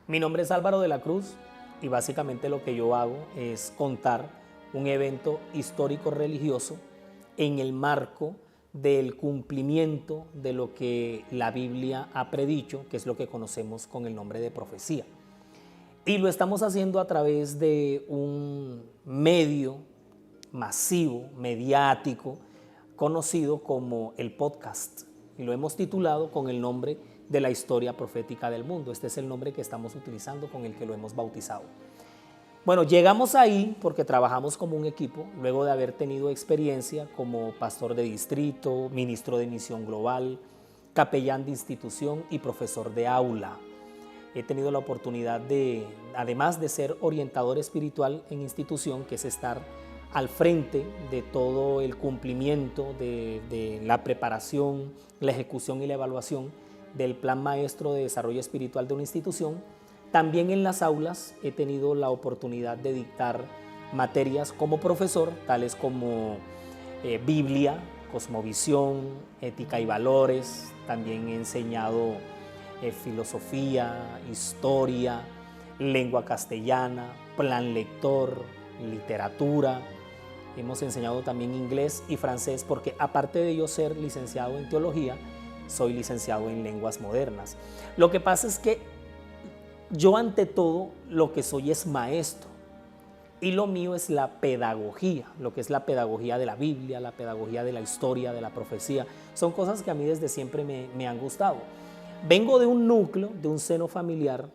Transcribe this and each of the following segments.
Mi nombre es Álvaro de la Cruz y básicamente lo que yo hago es contar un evento histórico religioso en el marco del cumplimiento de lo que la Biblia ha predicho, que es lo que conocemos con el nombre de profecía. Y lo estamos haciendo a través de un medio masivo, mediático, conocido como el podcast. Y lo hemos titulado con el nombre de la historia profética del mundo. Este es el nombre que estamos utilizando, con el que lo hemos bautizado. Bueno, llegamos ahí porque trabajamos como un equipo, luego de haber tenido experiencia como pastor de distrito, ministro de misión global, capellán de institución y profesor de aula. He tenido la oportunidad de, además de ser orientador espiritual en institución, que es estar al frente de todo el cumplimiento de la preparación, la ejecución y la evaluación del plan maestro de desarrollo espiritual de una institución, también en las aulas he tenido la oportunidad de dictar materias como profesor, tales como Biblia, cosmovisión, ética y valores. También he enseñado filosofía, historia, lengua castellana, plan lector, literatura. Hemos enseñado también inglés y francés porque, aparte de yo ser licenciado en teología, soy licenciado en lenguas modernas. Lo que pasa es que yo, ante todo, lo que soy es maestro, y lo mío es la pedagogía, lo que es la pedagogía de la Biblia, la pedagogía de la historia, de la profecía. Son cosas que a mí desde siempre me han gustado. Vengo de un núcleo, de un seno familiar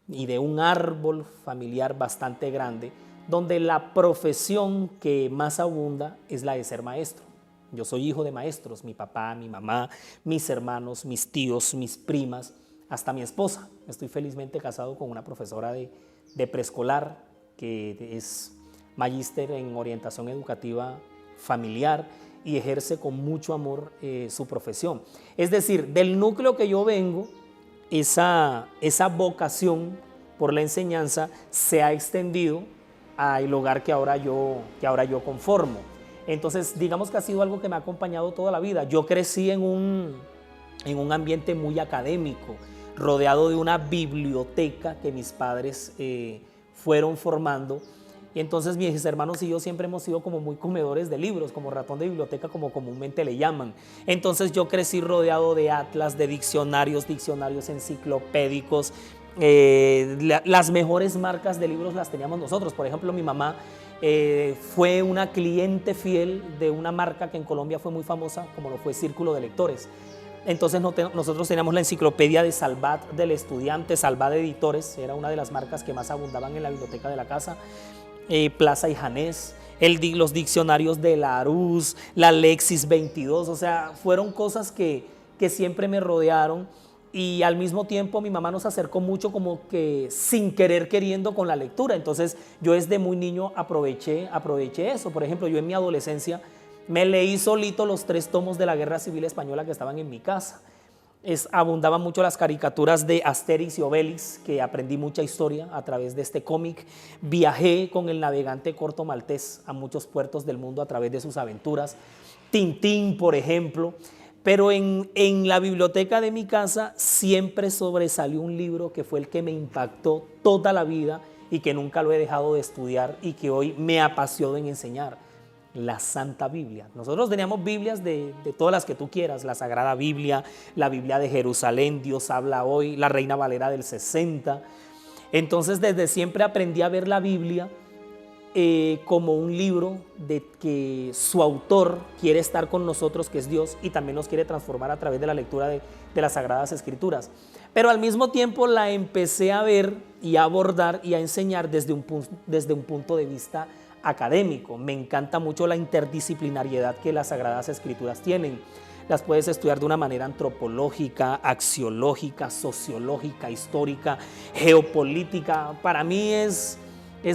y de un árbol familiar bastante grande, donde la profesión que más abunda es la de ser maestro. Yo soy hijo de maestros, mi papá, mi mamá, mis hermanos, mis tíos, mis primas, hasta mi esposa. Estoy felizmente casado con una profesora de preescolar que es magíster en orientación educativa familiar y ejerce con mucho amor su profesión. Es decir, del núcleo que yo vengo, esa vocación por la enseñanza se ha extendido al hogar que ahora yo conformo. Entonces, digamos que ha sido algo que me ha acompañado toda la vida. Yo crecí en un ambiente muy académico, rodeado de una biblioteca que mis padres fueron formando. Y entonces mis hermanos y yo siempre hemos sido como muy comedores de libros, como ratón de biblioteca, como comúnmente le llaman. Entonces yo crecí rodeado de atlas, de diccionarios enciclopédicos. Las mejores marcas de libros las teníamos nosotros. Por ejemplo, mi mamá fue una cliente fiel de una marca que en Colombia fue muy famosa, como lo fue Círculo de Lectores. Entonces nosotros teníamos la enciclopedia de Salvat del Estudiante, Salvat Editores, era una de las marcas que más abundaban en la biblioteca de la casa, Plaza y Janés, los diccionarios de Larousse, la Lexis 22, o sea, fueron cosas que siempre me rodearon. Y al mismo tiempo mi mamá nos acercó mucho, como que sin querer queriendo, con la lectura. Entonces yo desde muy niño aproveché eso. Por ejemplo, yo en mi adolescencia me leí solito los 3 tomos de la Guerra Civil Española que estaban en mi casa. Abundaban mucho las caricaturas de Asterix y Obelix, que aprendí mucha historia a través de este cómic. Viajé con el navegante Corto Maltés a muchos puertos del mundo a través de sus aventuras. Tintín, por ejemplo. Pero en la biblioteca de mi casa siempre sobresalió un libro que fue el que me impactó toda la vida y que nunca lo he dejado de estudiar y que hoy me apasiona en enseñar: la Santa Biblia. Nosotros teníamos Biblias de todas las que tú quieras: la Sagrada Biblia, la Biblia de Jerusalén, Dios habla hoy, la Reina Valera del 60. Entonces desde siempre aprendí a ver la Biblia como un libro de que su autor quiere estar con nosotros, que es Dios, y también nos quiere transformar a través de la lectura de las Sagradas Escrituras. Pero al mismo tiempo la empecé a ver y a abordar y a enseñar desde un punto de vista académico. Me encanta mucho la interdisciplinariedad que las Sagradas Escrituras tienen. Las puedes estudiar de una manera antropológica, axiológica, sociológica, histórica, geopolítica. Para mí es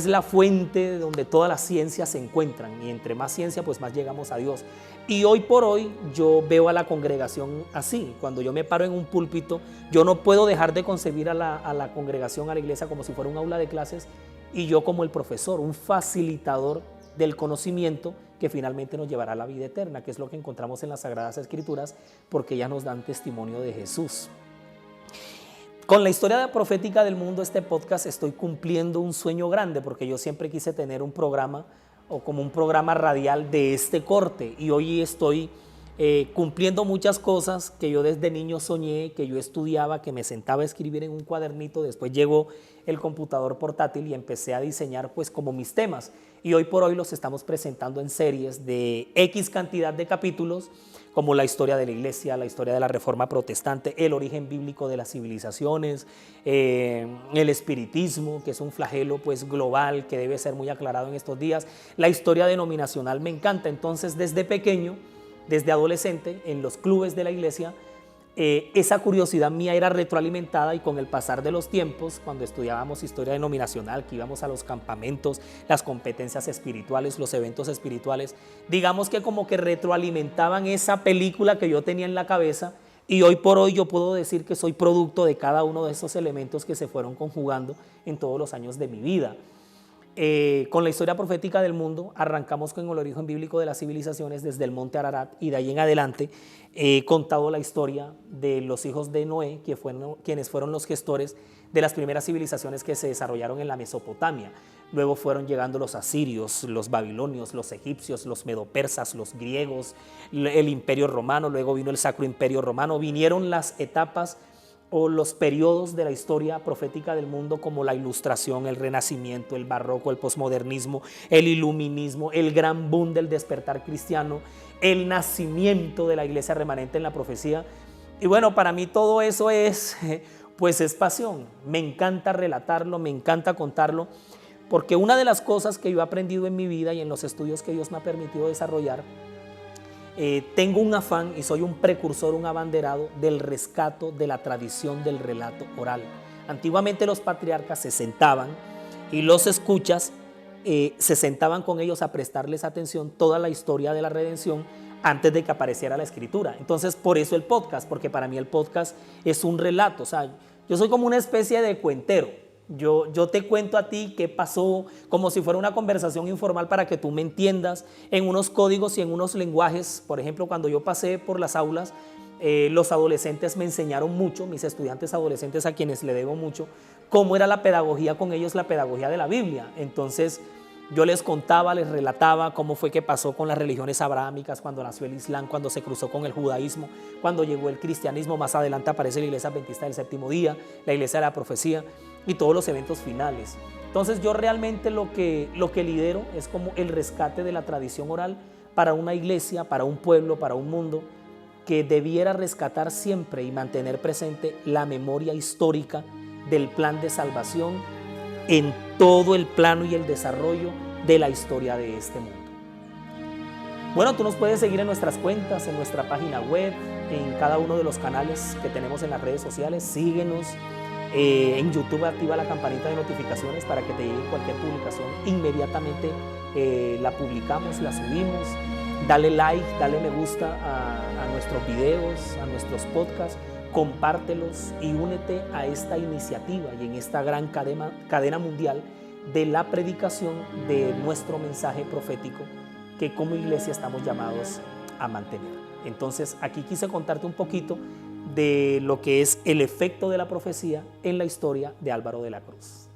la fuente donde todas las ciencias se encuentran, y entre más ciencia, pues más llegamos a Dios. Y hoy por hoy yo veo a la congregación así. Cuando yo me paro en un púlpito, yo no puedo dejar de concebir a la congregación, a la iglesia, como si fuera un aula de clases, y yo como el profesor, un facilitador del conocimiento que finalmente nos llevará a la vida eterna, que es lo que encontramos en las Sagradas Escrituras, porque ellas nos dan testimonio de Jesús. Con la historia profética del mundo, este podcast, estoy cumpliendo un sueño grande porque yo siempre quise tener un programa o como un programa radial de este corte y hoy estoy cumpliendo muchas cosas que yo desde niño soñé, que yo estudiaba, que me sentaba a escribir en un cuadernito, después llegó el computador portátil y empecé a diseñar pues como mis temas y hoy por hoy los estamos presentando en series de X cantidad de capítulos como la historia de la iglesia, la historia de la reforma protestante, el origen bíblico de las civilizaciones, el espiritismo, que es un flagelo pues global que debe ser muy aclarado en estos días, la historia denominacional me encanta, entonces desde pequeño, desde adolescente, en los clubes de la iglesia, esa curiosidad mía era retroalimentada y con el pasar de los tiempos, cuando estudiábamos historia denominacional, que íbamos a los campamentos, las competencias espirituales, los eventos espirituales, digamos que como que retroalimentaban esa película que yo tenía en la cabeza y hoy por hoy yo puedo decir que soy producto de cada uno de esos elementos que se fueron conjugando en todos los años de mi vida. Con la historia profética del mundo arrancamos con el origen bíblico de las civilizaciones desde el monte Ararat y de ahí en adelante he contado la historia de los hijos de Noé, quienes fueron los gestores de las primeras civilizaciones que se desarrollaron en la Mesopotamia. Luego fueron llegando los asirios, los babilonios, los egipcios, los medopersas, los griegos, el imperio romano, luego vino el Sacro Imperio Romano, vinieron las etapas o los periodos de la historia profética del mundo como la Ilustración, el Renacimiento, el Barroco, el Posmodernismo, el Iluminismo, el gran boom del despertar cristiano, el nacimiento de la iglesia remanente en la profecía. Y bueno, para mí todo eso es pasión. Me encanta relatarlo, me encanta contarlo, porque una de las cosas que yo he aprendido en mi vida y en los estudios que Dios me ha permitido desarrollar, tengo un afán y soy un precursor, un abanderado del rescate de la tradición del relato oral. Antiguamente los patriarcas se sentaban y los escuchas se sentaban con ellos a prestarles atención toda la historia de la redención antes de que apareciera la escritura. Entonces por eso el podcast, porque para mí el podcast es un relato, o sea, yo soy como una especie de cuentero. Yo te cuento a ti qué pasó, como si fuera una conversación informal para que tú me entiendas en unos códigos y en unos lenguajes. Por ejemplo, cuando yo pasé por las aulas, los adolescentes me enseñaron mucho, mis estudiantes adolescentes a quienes le debo mucho, cómo era la pedagogía con ellos, la pedagogía de la Biblia. Entonces yo les contaba, les relataba cómo fue que pasó con las religiones abrahámicas, cuando nació el Islam, cuando se cruzó con el judaísmo, cuando llegó el cristianismo, más adelante aparece la iglesia adventista del séptimo día, la iglesia de la profecía y todos los eventos finales. Entonces yo realmente lo que lidero es como el rescate de la tradición oral para una iglesia, para un pueblo, para un mundo que debiera rescatar siempre y mantener presente la memoria histórica del plan de salvación en todo el plano y el desarrollo de la historia de este mundo. Bueno, tú nos puedes seguir en nuestras cuentas, en nuestra página web, en cada uno de los canales que tenemos en las redes sociales. Síguenos. En YouTube activa la campanita de notificaciones para que te llegue cualquier publicación. Inmediatamente la publicamos, la subimos. Dale like, dale me gusta a nuestros videos, a nuestros podcasts. Compártelos y únete a esta iniciativa y en esta gran cadena mundial de la predicación de nuestro mensaje profético que como iglesia estamos llamados a mantener. Entonces aquí quise contarte un poquito de lo que es el efecto de la profecía en la historia de Álvaro de la Cruz.